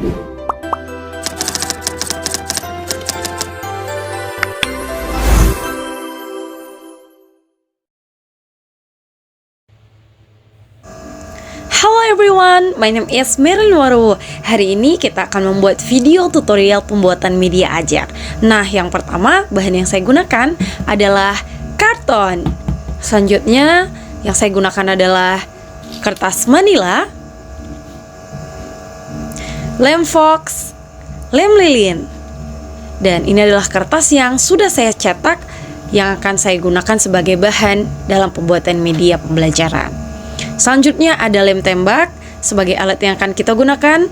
Halo everyone, my name is Meryl Waru. Hari ini kita akan membuat video tutorial pembuatan media ajar. Nah, yang pertama, bahan yang saya gunakan adalah karton. Selanjutnya, yang saya gunakan adalah kertas manila, lem fox, lem lilin. Dan ini adalah kertas yang sudah saya cetak yang akan saya gunakan sebagai bahan dalam pembuatan media pembelajaran. Selanjutnya ada lem tembak sebagai alat yang akan kita gunakan,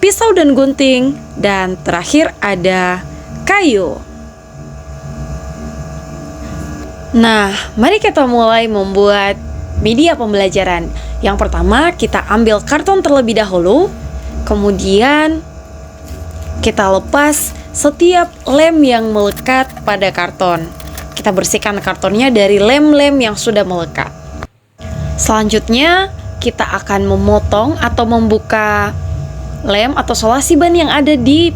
pisau dan gunting, dan terakhir ada kayu. Nah, mari kita mulai membuat media pembelajaran. Yang pertama, kita ambil karton terlebih dahulu, kemudian kita lepas setiap lem yang melekat pada karton. Kita bersihkan kartonnya dari lem-lem yang sudah melekat. Selanjutnya, kita akan memotong atau membuka lem atau solasi ban yang ada di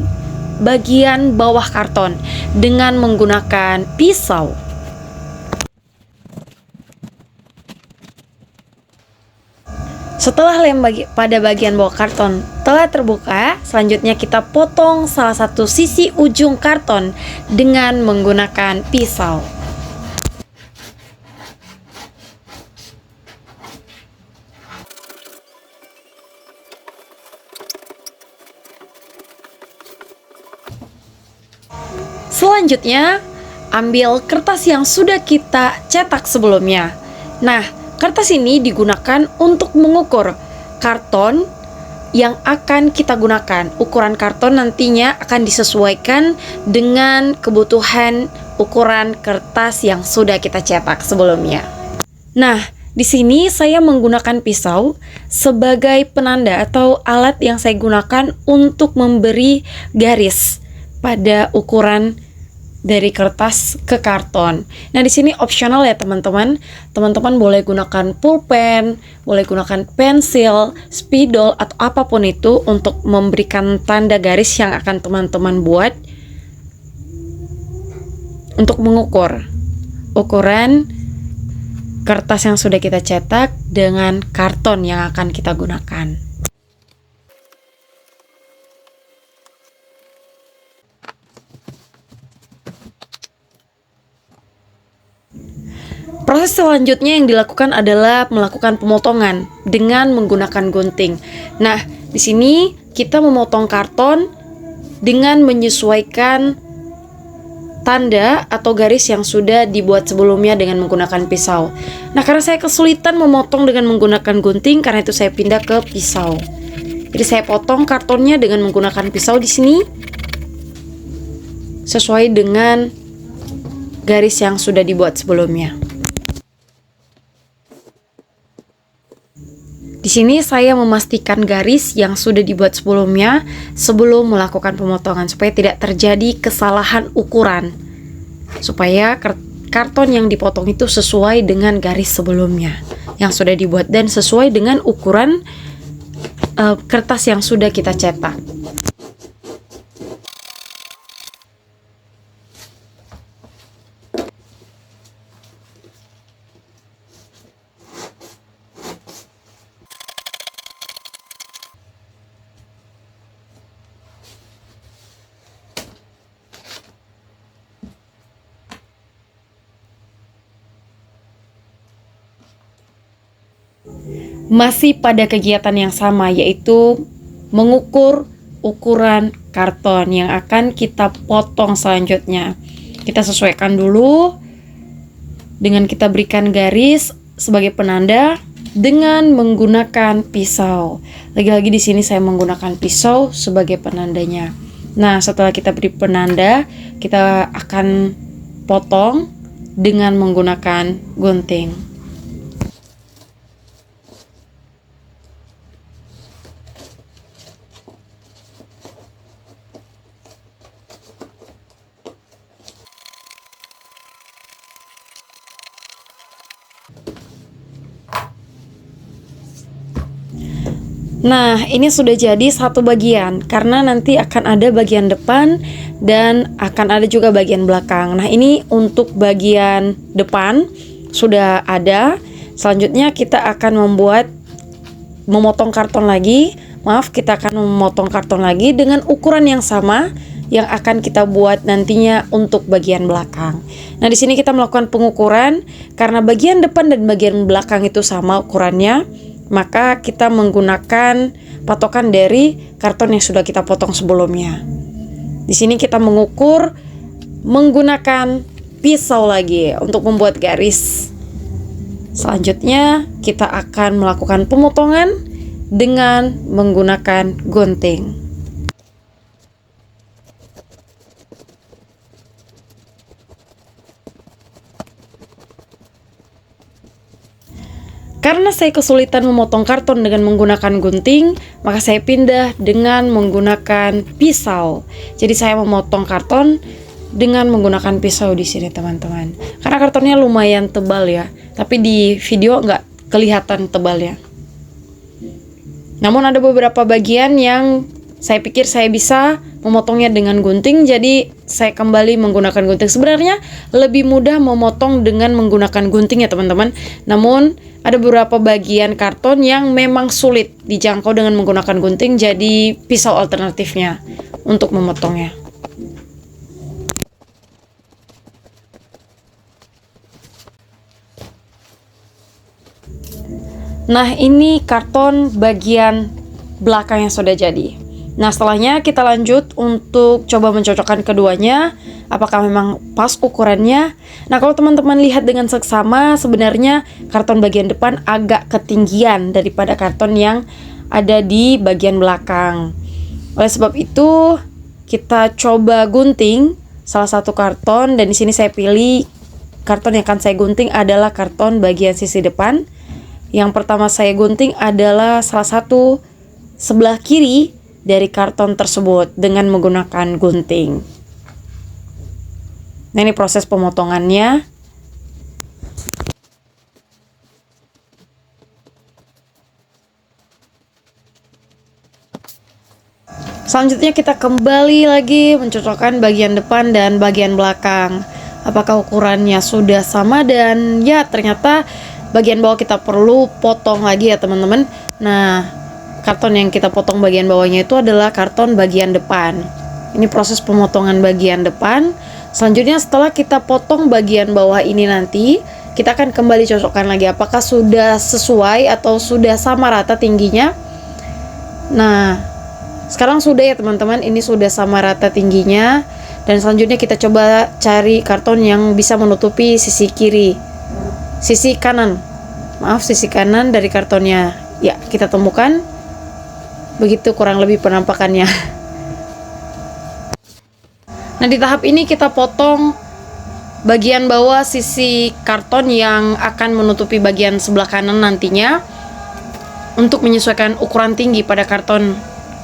bagian bawah karton dengan menggunakan pisau. Setelah lem pada bagian bawah karton telah terbuka, selanjutnya kita potong salah satu sisi ujung karton dengan menggunakan pisau. Selanjutnya, ambil kertas yang sudah kita cetak sebelumnya. Nah, kertas ini digunakan untuk mengukur karton yang akan kita gunakan. Ukuran karton nantinya akan disesuaikan dengan kebutuhan ukuran kertas yang sudah kita cetak sebelumnya. Nah, di sini saya menggunakan pisau sebagai penanda atau alat yang saya gunakan untuk memberi garis pada ukuran dari kertas ke karton. Nah, di sini opsional ya teman-teman. Teman-teman boleh gunakan pulpen, boleh gunakan pensil, spidol atau apapun itu untuk memberikan tanda garis yang akan teman-teman buat untuk mengukur ukuran kertas yang sudah kita cetak dengan karton yang akan kita gunakan. Proses selanjutnya yang dilakukan adalah melakukan pemotongan dengan menggunakan gunting. Nah, di sini kita memotong karton dengan menyesuaikan tanda atau garis yang sudah dibuat sebelumnya dengan menggunakan pisau. Nah, karena saya kesulitan memotong dengan menggunakan gunting, karena itu saya pindah ke pisau. Jadi saya potong kartonnya dengan menggunakan pisau di sini sesuai dengan garis yang sudah dibuat sebelumnya. Di sini saya memastikan garis yang sudah dibuat sebelumnya sebelum melakukan pemotongan supaya tidak terjadi kesalahan ukuran. Supaya karton yang dipotong itu sesuai dengan garis sebelumnya yang sudah dibuat dan sesuai dengan ukuran kertas yang sudah kita cetak. Masih pada kegiatan yang sama, yaitu mengukur ukuran karton yang akan kita potong selanjutnya. Kita sesuaikan dulu dengan kita berikan garis sebagai penanda dengan menggunakan pisau. Lagi-lagi di sini saya menggunakan pisau sebagai penandanya. Nah, setelah kita beri penanda, kita akan potong dengan menggunakan gunting. Nah, ini sudah jadi satu bagian karena nanti akan ada bagian depan dan akan ada juga bagian belakang. Nah, ini untuk bagian depan sudah ada. Selanjutnya kita akan memotong karton lagi. Maaf, kita akan memotong karton lagi dengan ukuran yang sama yang akan kita buat nantinya untuk bagian belakang. Nah, di sini kita melakukan pengukuran karena bagian depan dan bagian belakang itu sama ukurannya, maka kita menggunakan patokan dari karton yang sudah kita potong sebelumnya. Di sini kita mengukur menggunakan pisau lagi untuk membuat garis. Selanjutnya kita akan melakukan pemotongan dengan menggunakan gunting. Karena saya kesulitan memotong karton dengan menggunakan gunting, maka saya pindah dengan menggunakan pisau. Jadi saya memotong karton dengan menggunakan pisau di sini, teman-teman. Karena kartonnya lumayan tebal ya, tapi di video nggak kelihatan tebalnya. Namun ada beberapa bagian yang saya pikir saya bisa memotongnya dengan gunting, jadi saya kembali menggunakan gunting. Sebenarnya lebih mudah memotong dengan menggunakan gunting ya teman-teman. Namun ada beberapa bagian karton yang memang sulit dijangkau dengan menggunakan gunting, jadi pisau alternatifnya untuk memotongnya. Nah, ini karton bagian belakang yang sudah jadi. Nah, setelahnya kita lanjut untuk coba mencocokkan keduanya, apakah memang pas ukurannya. Nah, kalau teman-teman lihat dengan seksama, sebenarnya karton bagian depan agak ketinggian daripada karton yang ada di bagian belakang. Oleh sebab itu, kita coba gunting salah satu karton, dan di sini saya pilih karton yang akan saya gunting adalah karton bagian sisi depan. Yang pertama saya gunting adalah salah satu sebelah kiri dari karton tersebut dengan menggunakan gunting. Nah, ini proses pemotongannya. Selanjutnya kita kembali lagi mencocokkan bagian depan dan bagian belakang. Apakah ukurannya sudah sama, dan ya ternyata bagian bawah kita perlu potong lagi ya teman-teman. Nah, karton yang kita potong bagian bawahnya itu adalah karton bagian depan. Ini proses pemotongan bagian depan. Selanjutnya setelah kita potong bagian bawah ini nanti, kita akan kembali cocokkan lagi apakah sudah sesuai atau sudah sama rata tingginya. Nah, sekarang sudah ya teman-teman, ini sudah sama rata tingginya. Dan selanjutnya kita coba cari karton yang bisa menutupi sisi kanan dari kartonnya. Ya, kita temukan. Begitu kurang lebih penampakannya. Nah, di tahap ini kita potong bagian bawah sisi karton yang akan menutupi bagian sebelah kanan nantinya, untuk menyesuaikan ukuran tinggi pada karton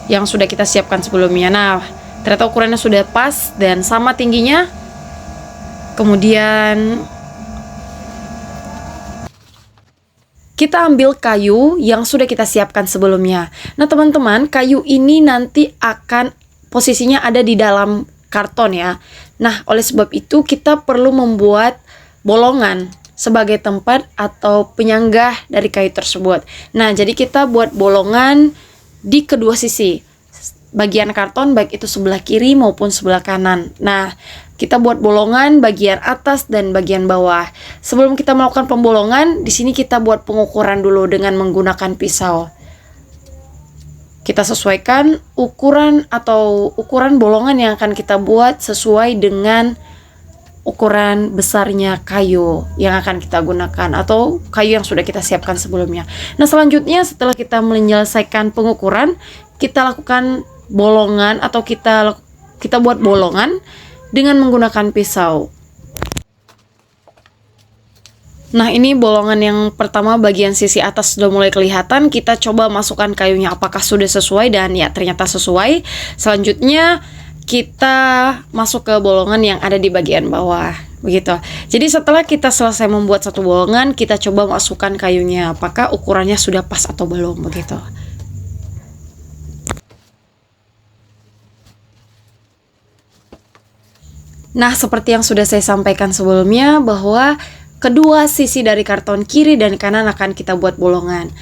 yang sudah kita siapkan sebelumnya. Nah, ternyata ukurannya sudah pas dan sama tingginya. Kemudian kita ambil kayu yang sudah kita siapkan sebelumnya. Nah, teman-teman, kayu ini nanti akan posisinya ada di dalam karton ya. Nah, oleh sebab itu kita perlu membuat bolongan sebagai tempat atau penyanggah dari kayu tersebut. Nah, jadi kita buat bolongan di kedua sisi bagian karton, baik itu sebelah kiri maupun sebelah kanan. Nah, kita buat bolongan bagian atas dan bagian bawah. Sebelum kita melakukan pembolongan, di sini kita buat pengukuran dulu dengan menggunakan pisau. Kita sesuaikan ukuran bolongan yang akan kita buat sesuai dengan ukuran besarnya kayu yang akan kita gunakan atau kayu yang sudah kita siapkan sebelumnya. Nah, selanjutnya setelah kita menyelesaikan pengukuran, kita lakukan bolongan atau kita buat bolongan dengan menggunakan pisau. Nah, ini bolongan yang pertama bagian sisi atas sudah mulai kelihatan. Kita coba masukkan kayunya apakah sudah sesuai, dan ya ternyata sesuai. Selanjutnya kita masuk ke bolongan yang ada di bagian bawah. Begitu. Jadi setelah kita selesai membuat satu bolongan, kita coba masukkan kayunya apakah ukurannya sudah pas atau belum, begitu. Nah, seperti yang sudah saya sampaikan sebelumnya bahwa kedua sisi dari karton kiri dan kanan akan kita buat bolongan.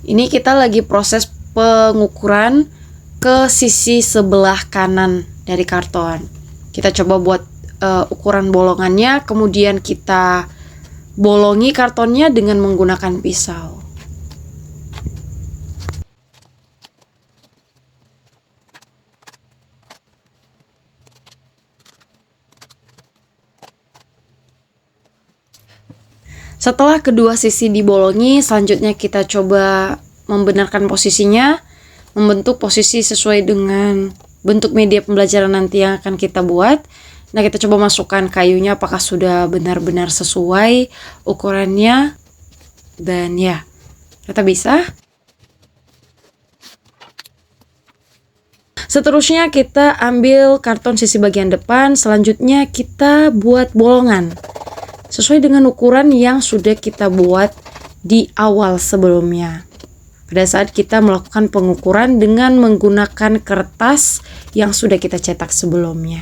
Ini kita lagi proses pengukuran ke sisi sebelah kanan dari karton. Kita coba buat ukuran bolongannya, kemudian kita bolongi kartonnya dengan menggunakan pisau. Setelah kedua sisi dibolongi, selanjutnya kita coba membenarkan posisinya, membentuk posisi sesuai dengan bentuk media pembelajaran nanti yang akan kita buat. Nah, kita coba masukkan kayunya apakah sudah benar-benar sesuai ukurannya. Dan ya, kita bisa. Seterusnya kita ambil karton sisi bagian depan, selanjutnya kita buat bolongan sesuai dengan ukuran yang sudah kita buat di awal sebelumnya. Pada saat kita melakukan pengukuran dengan menggunakan kertas yang sudah kita cetak sebelumnya.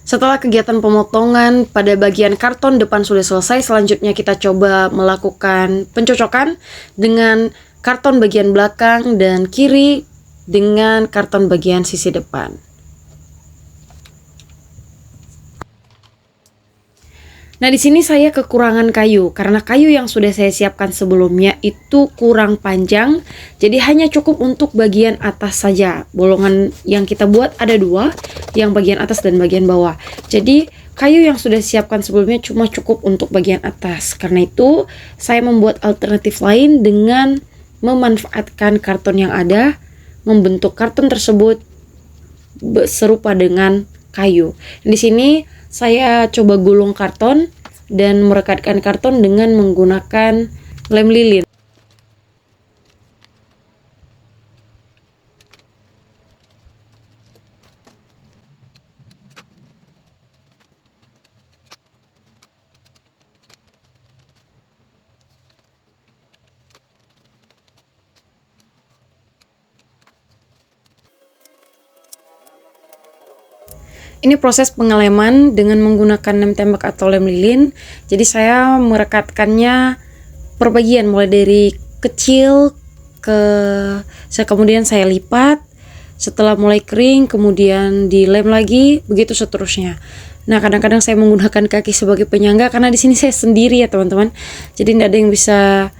Setelah kegiatan pemotongan pada bagian karton depan sudah selesai, selanjutnya kita coba melakukan pencocokan dengan karton bagian belakang dan kiri dengan karton bagian sisi depan. Nah, di sini saya kekurangan kayu karena kayu yang sudah saya siapkan sebelumnya itu kurang panjang, jadi hanya cukup untuk bagian atas saja. Bolongan yang kita buat ada dua, yang bagian atas dan bagian bawah. Jadi kayu yang sudah siapkan sebelumnya cuma cukup untuk bagian atas. Karena itu saya membuat alternatif lain dengan memanfaatkan karton yang ada, membentuk karton tersebut serupa dengan kayu. Di sini saya coba gulung karton dan merekatkan karton dengan menggunakan lem lilin. Ini proses pengeleman dengan menggunakan lem tembak atau lem lilin. Jadi saya merekatkannya per bagian, mulai dari kecil saya kemudian saya lipat. Setelah mulai kering, kemudian dilem lagi, begitu seterusnya. Nah, kadang-kadang saya menggunakan kaki sebagai penyangga karena di sini saya sendiri ya teman-teman. Jadi tidak ada yang bisa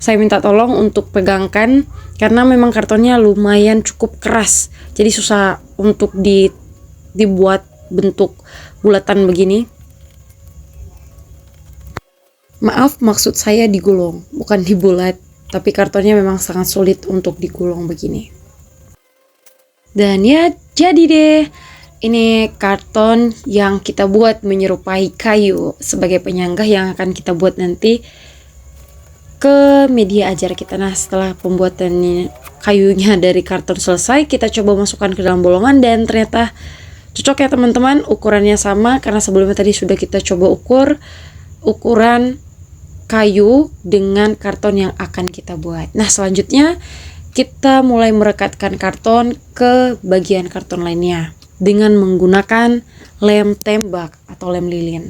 saya minta tolong untuk pegangkan karena memang kartonnya lumayan cukup keras. Jadi susah untuk dibuat bentuk bulatan begini. Maaf, maksud saya digulung, bukan dibulat. Tapi kartonnya memang sangat sulit untuk digulung begini. Dan ya, jadi deh. Ini karton yang kita buat menyerupai kayu sebagai penyangga yang akan kita buat nanti ke media ajar kita. Nah, setelah pembuatan kayunya dari karton selesai, kita coba masukkan ke dalam bolongan dan ternyata cocok ya teman-teman, ukurannya sama karena sebelumnya tadi sudah kita coba ukur ukuran kayu dengan karton yang akan kita buat. Nah, selanjutnya kita mulai merekatkan karton ke bagian karton lainnya dengan menggunakan lem tembak atau lem lilin.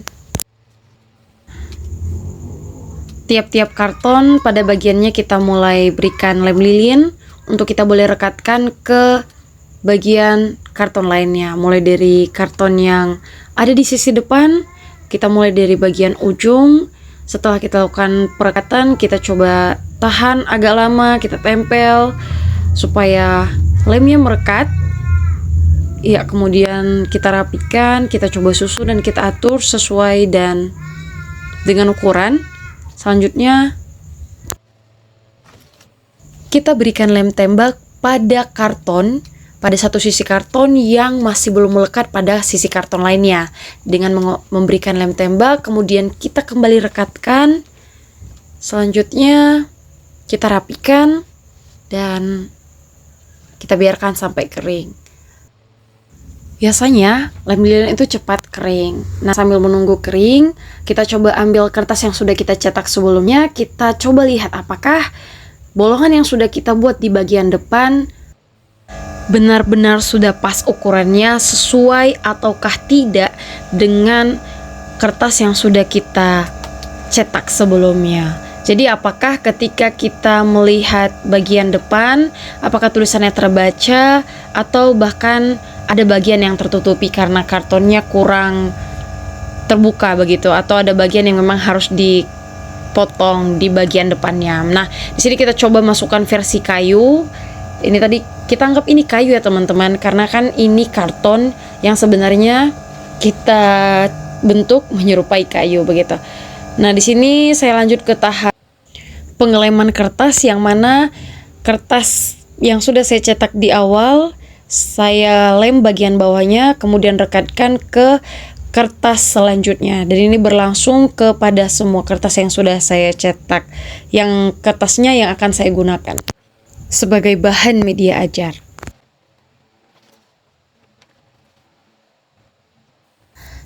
Tiap-tiap karton pada bagiannya kita mulai berikan lem lilin untuk kita boleh rekatkan ke bagian karton lainnya. Mulai dari karton yang ada di sisi depan, kita mulai dari bagian ujung. Setelah kita lakukan perekatan, kita coba tahan agak lama, kita tempel supaya lemnya merekat. Ya, kemudian kita rapikan, kita coba susun dan kita atur sesuai dan dengan ukuran. Selanjutnya kita berikan lem tembak pada karton, pada satu sisi karton yang masih belum melekat pada sisi karton lainnya. Dengan memberikan lem tembak, kemudian kita kembali rekatkan. Selanjutnya kita rapikan dan kita biarkan sampai kering. Biasanya lem lilin itu cepat kering. Nah, sambil menunggu kering, kita coba ambil kertas yang sudah kita cetak sebelumnya. Kita coba lihat apakah bolongan yang sudah kita buat di bagian depan benar-benar sudah pas ukurannya, sesuai ataukah tidak dengan kertas yang sudah kita cetak sebelumnya. Jadi apakah ketika kita melihat bagian depan, apakah tulisannya terbaca atau bahkan ada bagian yang tertutupi karena kartonnya kurang terbuka begitu, atau ada bagian yang memang harus dipotong di bagian depannya. Nah, di sini kita coba masukkan versi kayu. Ini tadi kita anggap ini kayu ya teman-teman, karena kan ini karton yang sebenarnya kita bentuk menyerupai kayu begitu. Nah, di sini saya lanjut ke tahap pengeleman kertas, yang mana kertas yang sudah saya cetak di awal saya lem bagian bawahnya, kemudian rekatkan ke kertas selanjutnya, dan ini berlangsung kepada semua kertas yang sudah saya cetak, yang kertasnya yang akan saya gunakan sebagai bahan media ajar.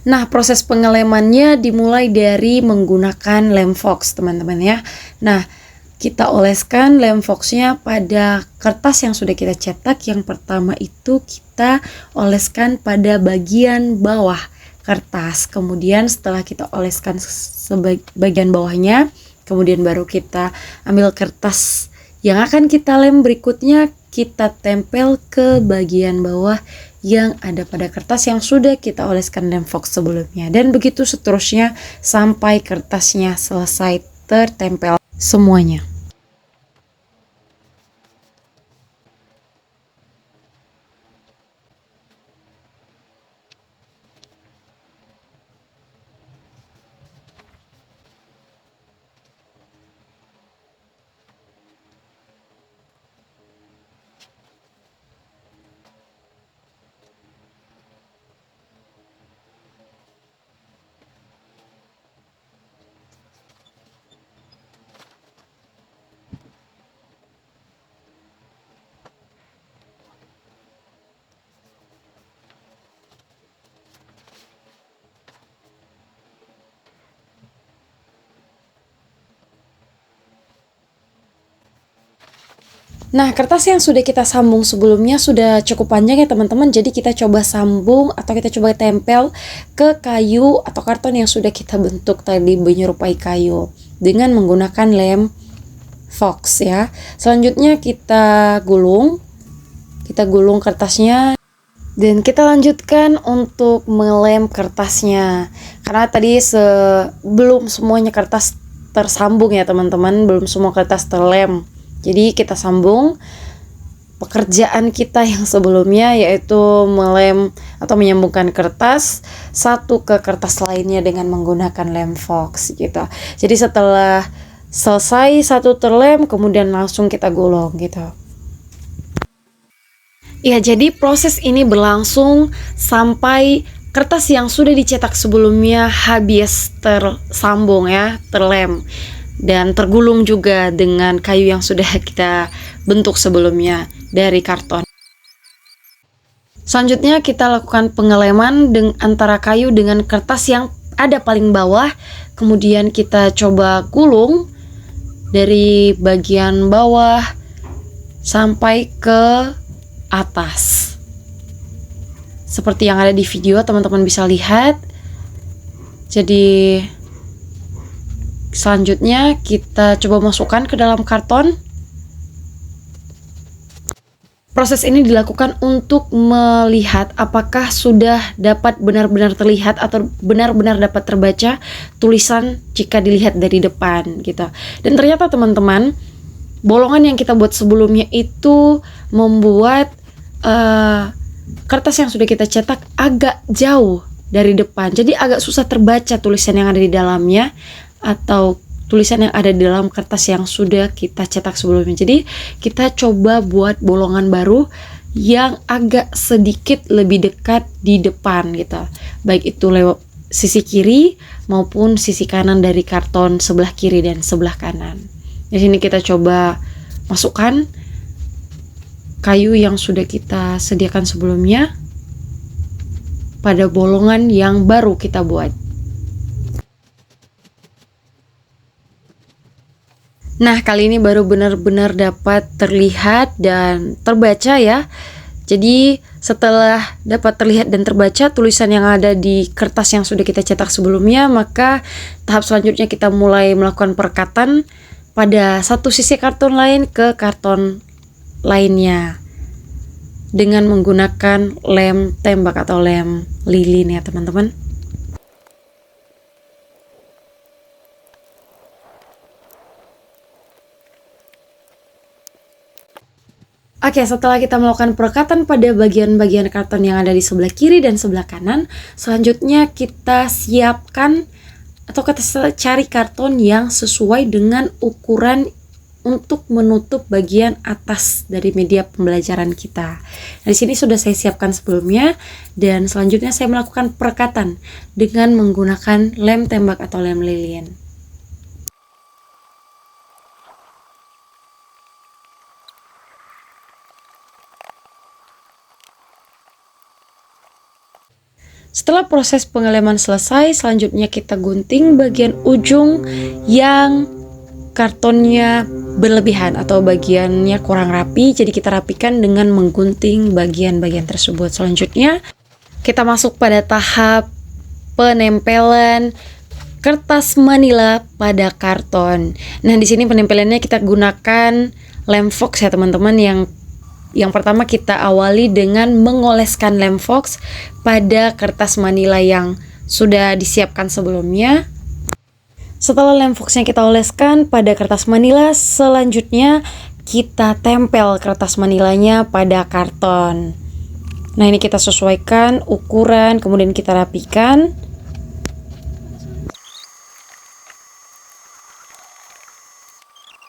Nah, proses pengelemannya dimulai dari menggunakan lem fox, teman-teman ya. Nah, kita oleskan lem foxnya pada kertas yang sudah kita cetak. Yang pertama itu kita oleskan pada bagian bawah kertas. Kemudian setelah kita oleskan bagian bawahnya, kemudian baru kita ambil kertas yang akan kita lem berikutnya, kita tempel ke bagian bawah yang ada pada kertas yang sudah kita oleskan lem fox sebelumnya. Dan begitu seterusnya sampai kertasnya selesai tertempel semuanya. Nah, kertas yang sudah kita sambung sebelumnya sudah cukup panjang ya teman-teman. Jadi kita coba sambung atau kita coba tempel ke kayu atau karton yang sudah kita bentuk tadi menyerupai kayu dengan menggunakan lem fox ya. Selanjutnya kita gulung kertasnya dan kita lanjutkan untuk melem kertasnya. Karena tadi belum semuanya kertas tersambung ya teman-teman, belum semua kertas terlem. Jadi kita sambung pekerjaan kita yang sebelumnya, yaitu melem atau menyambungkan kertas satu ke kertas lainnya dengan menggunakan lem fox gitu. Jadi setelah selesai satu terlem, kemudian langsung kita gulung gitu. Ya, jadi proses ini berlangsung sampai kertas yang sudah dicetak sebelumnya habis tersambung ya, terlem dan tergulung juga dengan kayu yang sudah kita bentuk sebelumnya dari karton. Selanjutnya kita lakukan pengeleman antara kayu dengan kertas yang ada paling bawah. Kemudian kita coba gulung dari bagian bawah sampai ke atas. Seperti yang ada di video, teman-teman bisa lihat. Jadi selanjutnya kita coba masukkan ke dalam karton. Proses ini dilakukan untuk melihat apakah sudah dapat benar-benar terlihat atau benar-benar dapat terbaca tulisan jika dilihat dari depan gitu. Dan ternyata teman-teman, bolongan yang kita buat sebelumnya itu membuat kertas yang sudah kita cetak agak jauh dari depan. Jadi agak susah terbaca tulisan yang ada di dalamnya atau tulisan yang ada di dalam kertas yang sudah kita cetak sebelumnya. Jadi kita coba buat bolongan baru yang agak sedikit lebih dekat di depan gitu. Baik itu lewat sisi kiri maupun sisi kanan dari karton sebelah kiri dan sebelah kanan. Di sini kita coba masukkan kayu yang sudah kita sediakan sebelumnya pada bolongan yang baru kita buat. Nah, kali ini baru benar-benar dapat terlihat dan terbaca ya. Jadi setelah dapat terlihat dan terbaca tulisan yang ada di kertas yang sudah kita cetak sebelumnya, maka tahap selanjutnya kita mulai melakukan perekatan pada satu sisi karton lain ke karton lainnya dengan menggunakan lem tembak atau lem lilin ya teman-teman. Oke, setelah kita melakukan perekatan pada bagian-bagian karton yang ada di sebelah kiri dan sebelah kanan, selanjutnya kita siapkan atau kita cari karton yang sesuai dengan ukuran untuk menutup bagian atas dari media pembelajaran kita. Nah, di sini sudah saya siapkan sebelumnya dan selanjutnya saya melakukan perekatan dengan menggunakan lem tembak atau lem lilin. Setelah proses pengeleman selesai, selanjutnya kita gunting bagian ujung yang kartonnya berlebihan atau bagiannya kurang rapi. Jadi kita rapikan dengan menggunting bagian-bagian tersebut. Selanjutnya kita masuk pada tahap penempelan kertas manila pada karton. Nah, di sini penempelannya kita gunakan lem fox ya teman-teman. Yang pertama kita awali dengan mengoleskan lem fox pada kertas manila yang sudah disiapkan sebelumnya. Setelah lem foxnya kita oleskan pada kertas manila, selanjutnya kita tempel kertas manilanya pada karton. Nah, ini kita sesuaikan ukuran, kemudian kita rapikan.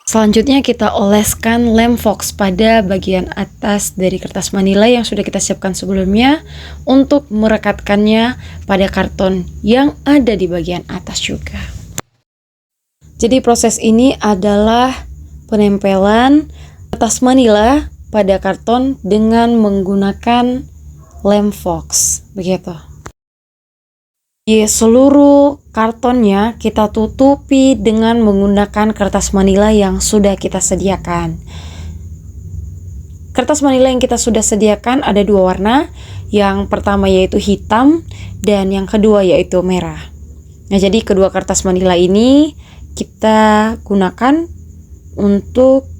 Selanjutnya kita oleskan lem fox pada bagian atas dari kertas manila yang sudah kita siapkan sebelumnya untuk merekatkannya pada karton yang ada di bagian atas juga. Jadi proses ini adalah penempelan kertas manila pada karton dengan menggunakan lem fox, begitu. Di seluruh kartonnya kita tutupi dengan menggunakan kertas manila yang sudah kita sediakan. Kertas manila yang kita sudah sediakan ada dua warna. Yang pertama yaitu hitam dan yang kedua yaitu merah. Nah, jadi kedua kertas manila ini kita gunakan untuk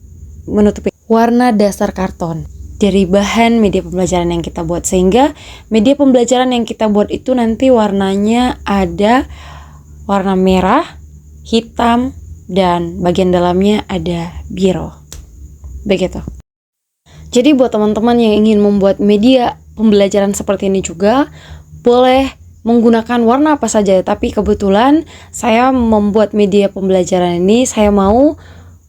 menutupi warna dasar karton dari bahan media pembelajaran yang kita buat, sehingga media pembelajaran yang kita buat itu nanti warnanya ada warna merah, hitam, dan bagian dalamnya ada biru. Begitu. Jadi buat teman-teman yang ingin membuat media pembelajaran seperti ini juga boleh menggunakan warna apa saja, tapi kebetulan saya membuat media pembelajaran ini, saya mau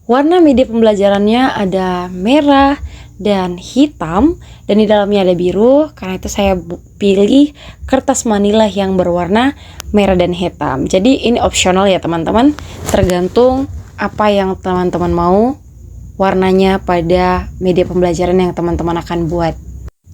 warna media pembelajarannya ada merah dan hitam, dan di dalamnya ada biru. Karena itu saya pilih kertas manila yang berwarna merah dan hitam. Jadi ini opsional ya teman-teman, tergantung apa yang teman-teman mau warnanya pada media pembelajaran yang teman-teman akan buat.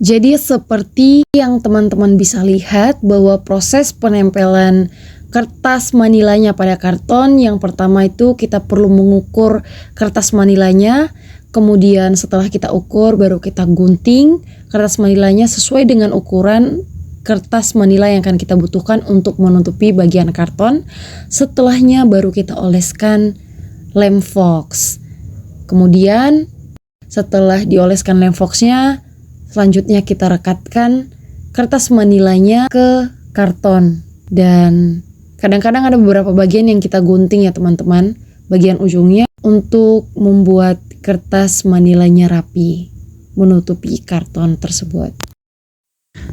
Jadi seperti yang teman-teman bisa lihat bahwa proses penempelan kertas manilanya pada karton, yang pertama itu kita perlu mengukur kertas manilanya. Kemudian setelah kita ukur, baru kita gunting kertas manilanya sesuai dengan ukuran kertas manila yang akan kita butuhkan untuk menutupi bagian karton. Setelahnya baru kita oleskan lem fox. Kemudian setelah dioleskan lem foxnya, selanjutnya kita rekatkan kertas manilanya ke karton. Dan kadang-kadang ada beberapa bagian yang kita gunting ya teman-teman, bagian ujungnya, untuk membuat kertas manilanya rapi menutupi karton tersebut.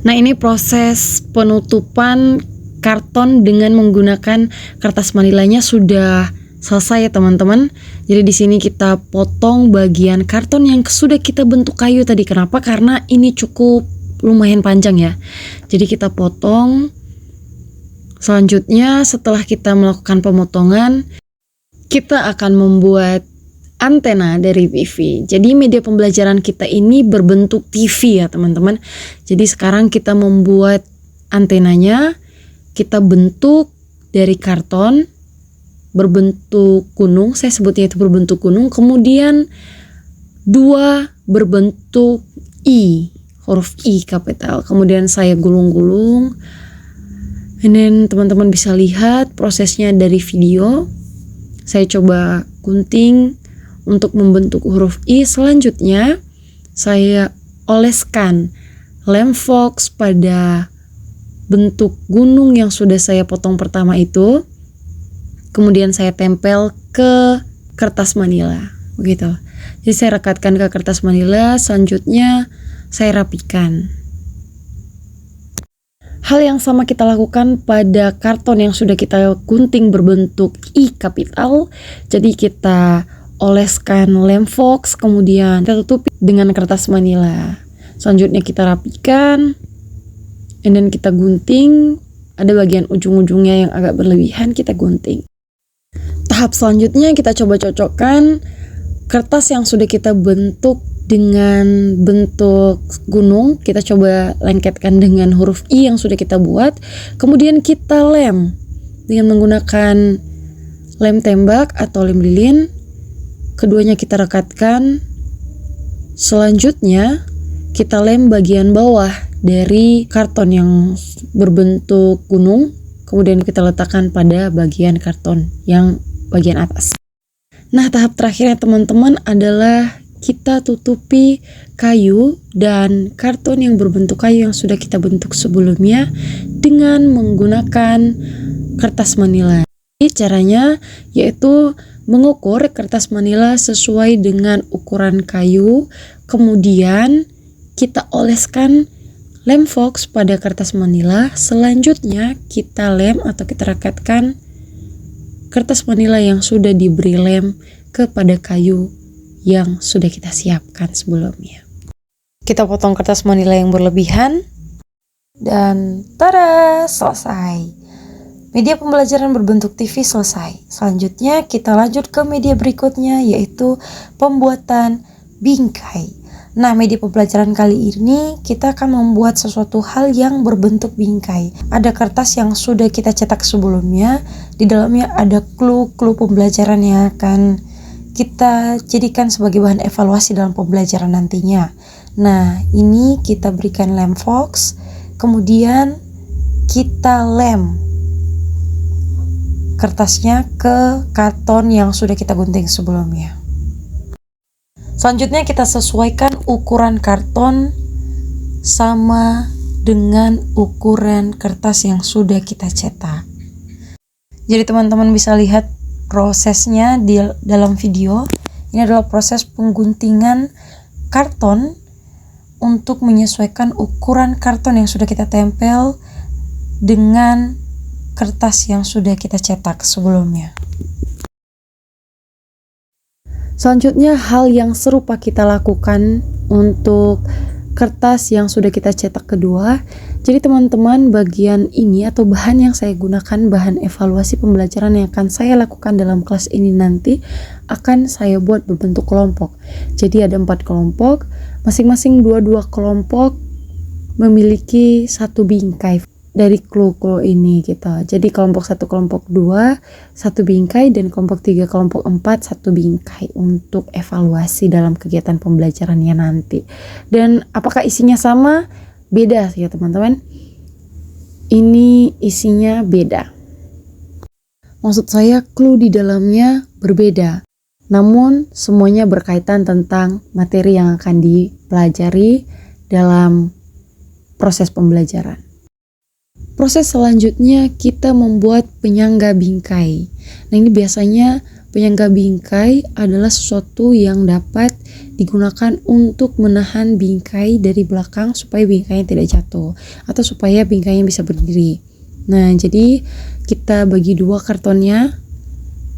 Nah, ini proses penutupan karton dengan menggunakan kertas manilanya sudah selesai ya teman-teman. Jadi di sini kita potong bagian karton yang sudah kita bentuk kayu tadi. Kenapa? Karena ini cukup lumayan panjang ya. Jadi kita potong. Selanjutnya setelah kita melakukan pemotongan, kita akan membuat antena dari TV. Jadi media pembelajaran kita ini berbentuk TV ya teman-teman. Jadi sekarang kita membuat antenanya, kita bentuk dari karton berbentuk gunung, saya sebutnya itu berbentuk gunung, kemudian 2 berbentuk I, huruf I kapital, kemudian saya gulung-gulung. And then teman-teman bisa lihat prosesnya dari video. Saya coba gunting untuk membentuk huruf I. Selanjutnya saya oleskan lem fox pada bentuk gunung yang sudah saya potong pertama itu. Kemudian saya tempel ke kertas manila, begitu. Jadi saya rekatkan ke kertas manila, selanjutnya saya rapikan. Hal yang sama kita lakukan pada karton yang sudah kita gunting berbentuk I kapital. Jadi kita oleskan lem fox, kemudian kita tutupi dengan kertas manila. Selanjutnya kita rapikan, and then kita gunting. Ada bagian ujung-ujungnya yang agak berlebihan, kita gunting. Tahap selanjutnya kita coba cocokkan kertas yang sudah kita bentuk dengan bentuk gunung. Kita coba lengketkan dengan huruf I yang sudah kita buat. Kemudian kita lem dengan menggunakan lem tembak atau lem lilin. Keduanya kita rekatkan. Selanjutnya kita lem bagian bawah dari karton yang berbentuk gunung. Kemudian kita letakkan pada bagian karton yang bagian atas. Nah, tahap terakhirnya teman-teman adalah kita tutupi kayu dan karton yang berbentuk kayu yang sudah kita bentuk sebelumnya dengan menggunakan kertas manila. Caranya yaitu mengukur kertas manila sesuai dengan ukuran kayu, kemudian kita oleskan lem fox pada kertas manila. Selanjutnya kita lem atau kita rekatkan kertas manila yang sudah diberi lem kepada kayu yang sudah kita siapkan sebelumnya. Kita potong kertas manila yang berlebihan dan tada, selesai. Media pembelajaran berbentuk TV selesai. Selanjutnya kita lanjut ke media berikutnya, yaitu pembuatan bingkai. Nah, media pembelajaran kali ini kita akan membuat sesuatu hal yang berbentuk bingkai. Ada kertas yang sudah kita cetak sebelumnya. Di dalamnya ada clue-clue pembelajaran yang akan kita jadikan sebagai bahan evaluasi dalam pembelajaran nantinya. Nah, ini kita berikan lem fox, kemudian kita lem kertasnya ke karton yang sudah kita gunting sebelumnya. Selanjutnya kita sesuaikan ukuran karton sama dengan ukuran kertas yang sudah kita cetak. Jadi teman-teman bisa lihat prosesnya di dalam video. Ini adalah proses pengguntingan karton untuk menyesuaikan ukuran karton yang sudah kita tempel dengan kertas yang sudah kita cetak sebelumnya. Selanjutnya hal yang serupa kita lakukan untuk kertas yang sudah kita cetak kedua. Jadi teman-teman, bagian ini atau bahan yang saya gunakan, bahan evaluasi pembelajaran yang akan saya lakukan dalam kelas ini nanti akan saya buat berbentuk kelompok. Jadi ada 4 kelompok, masing-masing 2 kelompok memiliki 1 bingkai dari clue-clue ini gitu. Jadi kelompok 1, kelompok 2, 1 bingkai, dan kelompok 3, kelompok 4, 1 bingkai untuk evaluasi dalam kegiatan pembelajarannya nanti. Dan apakah isinya sama? Beda ya teman-teman. Ini isinya beda. Maksud saya clue di dalamnya berbeda. Namun semuanya berkaitan tentang materi yang akan dipelajari dalam proses pembelajaran. Proses selanjutnya kita membuat penyangga bingkai. Nah, ini biasanya penyangga bingkai adalah sesuatu yang dapat digunakan untuk menahan bingkai dari belakang supaya bingkainya tidak jatuh atau supaya bingkainya bisa berdiri. Nah, jadi kita bagi 2 kartonnya,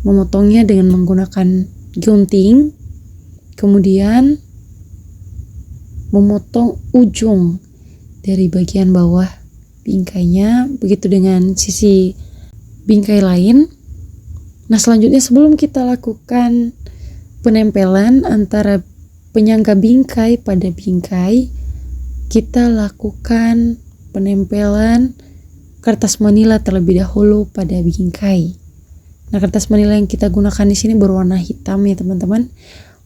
memotongnya dengan menggunakan gunting, kemudian memotong ujung dari bagian bawah bingkainya, begitu dengan sisi bingkai lain. Nah, selanjutnya sebelum kita lakukan penempelan antara penyangga bingkai pada bingkai, kita lakukan penempelan kertas manila terlebih dahulu pada bingkai. Nah, kertas manila yang kita gunakan di sini berwarna hitam ya teman-teman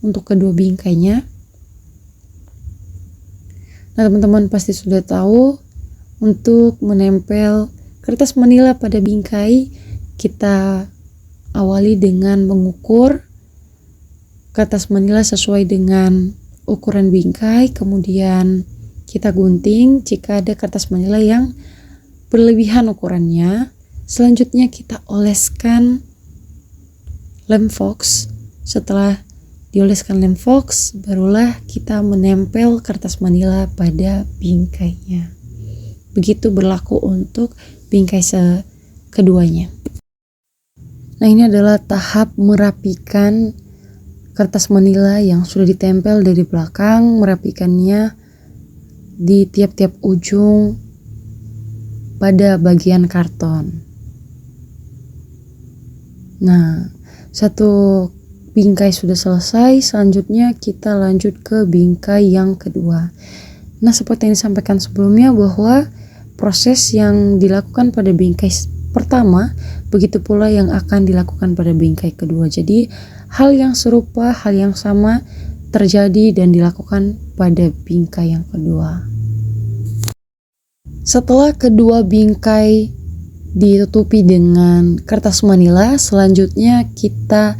untuk kedua bingkainya. Nah, teman-teman pasti sudah tahu untuk menempel kertas manila pada bingkai, kita awali dengan mengukur kertas manila sesuai dengan ukuran bingkai, kemudian kita gunting jika ada kertas manila yang berlebihan ukurannya. Selanjutnya kita oleskan lem fox. Setelah dioleskan lem fox, barulah kita menempel kertas manila pada bingkainya. Begitu berlaku untuk bingkai keduanya. Nah, ini adalah tahap merapikan kertas manila yang sudah ditempel dari belakang, merapikannya di tiap-tiap ujung pada bagian karton. Nah, satu bingkai sudah selesai, selanjutnya kita lanjut ke bingkai yang kedua. Nah, seperti yang disampaikan sebelumnya bahwa proses yang dilakukan pada bingkai pertama, begitu pula yang akan dilakukan pada bingkai kedua. Jadi, hal yang serupa, hal yang sama terjadi dan dilakukan pada bingkai yang kedua. Setelah kedua bingkai ditutupi dengan kertas manila, selanjutnya kita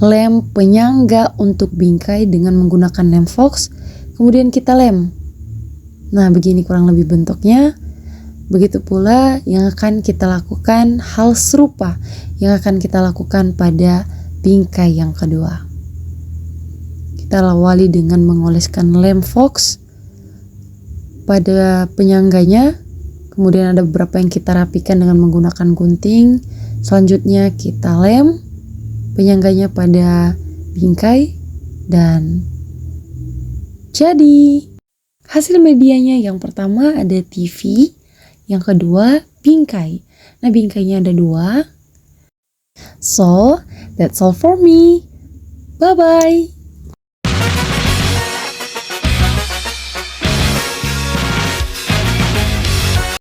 lem penyangga untuk bingkai dengan menggunakan lem fox, kemudian kita lem. Nah, begini kurang lebih bentuknya. Begitu pula yang akan kita lakukan, hal serupa yang akan kita lakukan pada bingkai yang kedua. Kita awali dengan mengoleskan lem fox pada penyangganya, kemudian ada beberapa yang kita rapikan dengan menggunakan gunting. Selanjutnya kita lem penyangganya pada bingkai dan jadi hasil medianya yang pertama ada TV, yang kedua bingkai. Nah, bingkainya ada 2. So, that's all for me. Bye-bye.